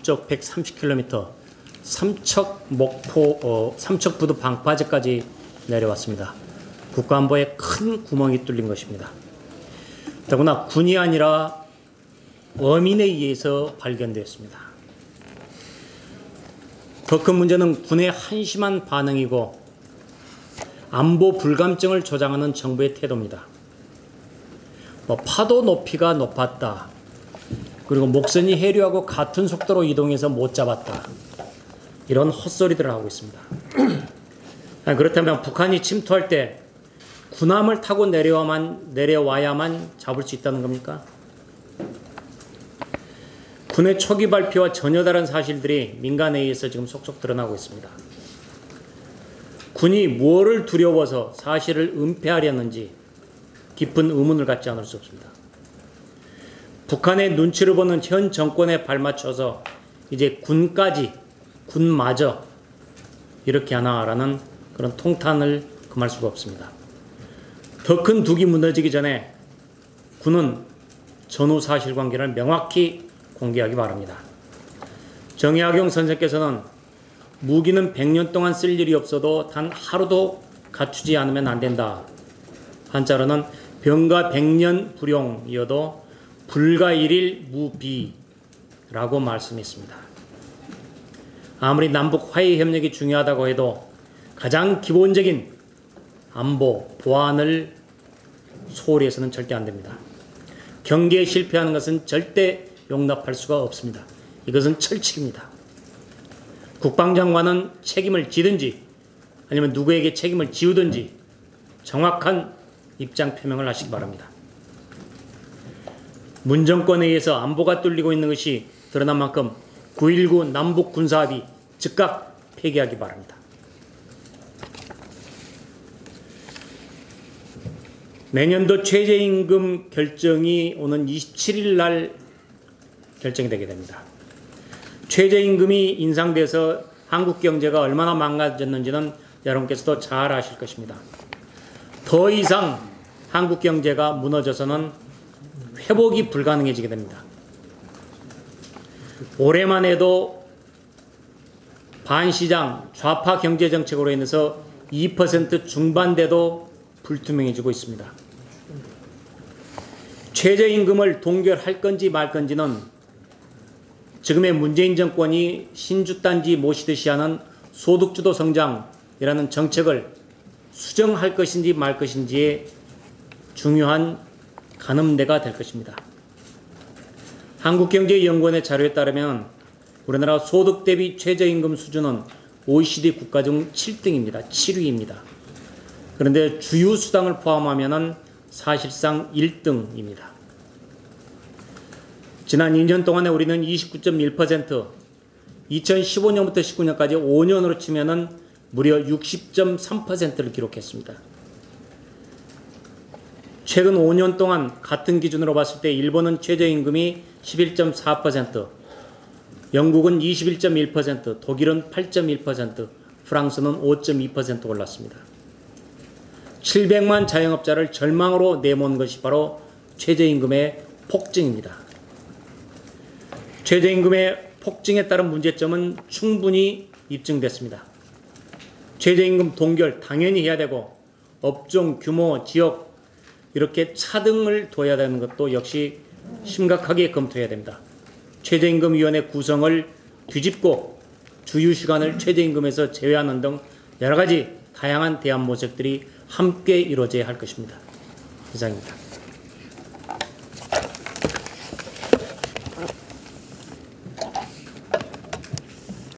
북쪽 130km 삼척부두 방파제까지 내려왔습니다. 국가안보에 큰 구멍이 뚫린 것입니다. 더구나 군이 아니라 어민에 의해서 발견되었습니다. 더 큰 문제는 군의 한심한 반응이고 안보 불감증을 조장하는 정부의 태도입니다. 파도 높이가 높았다. 그리고 목선이 해류하고 같은 속도로 이동해서 못 잡았다. 이런 헛소리들을 하고 있습니다. 그렇다면 북한이 침투할 때 군함을 타고 내려와야만 잡을 수 있다는 겁니까? 군의 초기 발표와 전혀 다른 사실들이 민간에 의해서 지금 속속 드러나고 있습니다. 군이 무엇을 두려워서 사실을 은폐하려는지 깊은 의문을 갖지 않을 수 없습니다. 북한의 눈치를 보는 현 정권에 발맞춰서 이제 군마저 이렇게 하나라는 그런 통탄을 금할 수가 없습니다. 더 큰 둑이 무너지기 전에 군은 전후 사실관계를 명확히 공개하기 바랍니다. 정약용 선생께서는 무기는 100년 동안 쓸 일이 없어도 단 하루도 갖추지 않으면 안 된다. 한자로는 병가 100년 불용이어도 불가 1일 무비라고 말씀했습니다. 아무리 남북 화해 협력이 중요하다고 해도 가장 기본적인 안보, 보안을 소홀히 해서는 절대 안 됩니다. 경계에 실패하는 것은 절대 용납할 수가 없습니다. 이것은 철칙입니다. 국방장관은 책임을 지든지 아니면 누구에게 책임을 지우든지 정확한 입장 표명을 하시기 바랍니다. 문 정권에 의해서 안보가 뚫리고 있는 것이 드러난 만큼 9.19 남북 군사합의 즉각 폐기하기 바랍니다. 내년도 최저임금 결정이 오는 27일 날 결정이 되게 됩니다. 최저임금이 인상돼서 한국 경제가 얼마나 망가졌는지는 여러분께서도 잘 아실 것입니다. 더 이상 한국 경제가 무너져서는 회복이 불가능해지게 됩니다. 올해만 해도 반시장 좌파 경제정책으로 인해서 2% 중반대도 불투명해지고 있습니다. 최저임금을 동결할 건지 말 건지는 지금의 문재인 정권이 신주단지 모시듯이 하는 소득주도 성장이라는 정책을 수정할 것인지 말 것인지의 중요한 가늠대가 될 것입니다. 한국경제연구원의 자료에 따르면 우리나라 소득 대비 최저임금 수준은 OECD 국가 중 7등입니다. 7위입니다. 그런데 주유 수당을 포함하면 사실상 1등입니다. 지난 2년 동안에 우리는 29.1%, 2015년부터 19년까지 5년으로 치면은 무려 60.3%를 기록했습니다. 최근 5년 동안 같은 기준으로 봤을 때 일본은 최저임금이 11.4%, 영국은 21.1%, 독일은 8.1%, 프랑스는 5.2% 올랐습니다. 700만 자영업자를 절망으로 내몬 것이 바로 최저임금의 폭증입니다. 최저임금의 폭증에 따른 문제점은 충분히 입증됐습니다. 최저임금 동결 당연히 해야 되고 업종, 규모, 지역 이렇게 차등을 둬야 되는 것도 역시 심각하게 검토해야 됩니다. 최저임금위원회 구성을 뒤집고 주휴시간을 최저임금에서 제외하는 등 여러 가지 다양한 대안 모색들이 함께 이루어져야 할 것입니다. 이상입니다.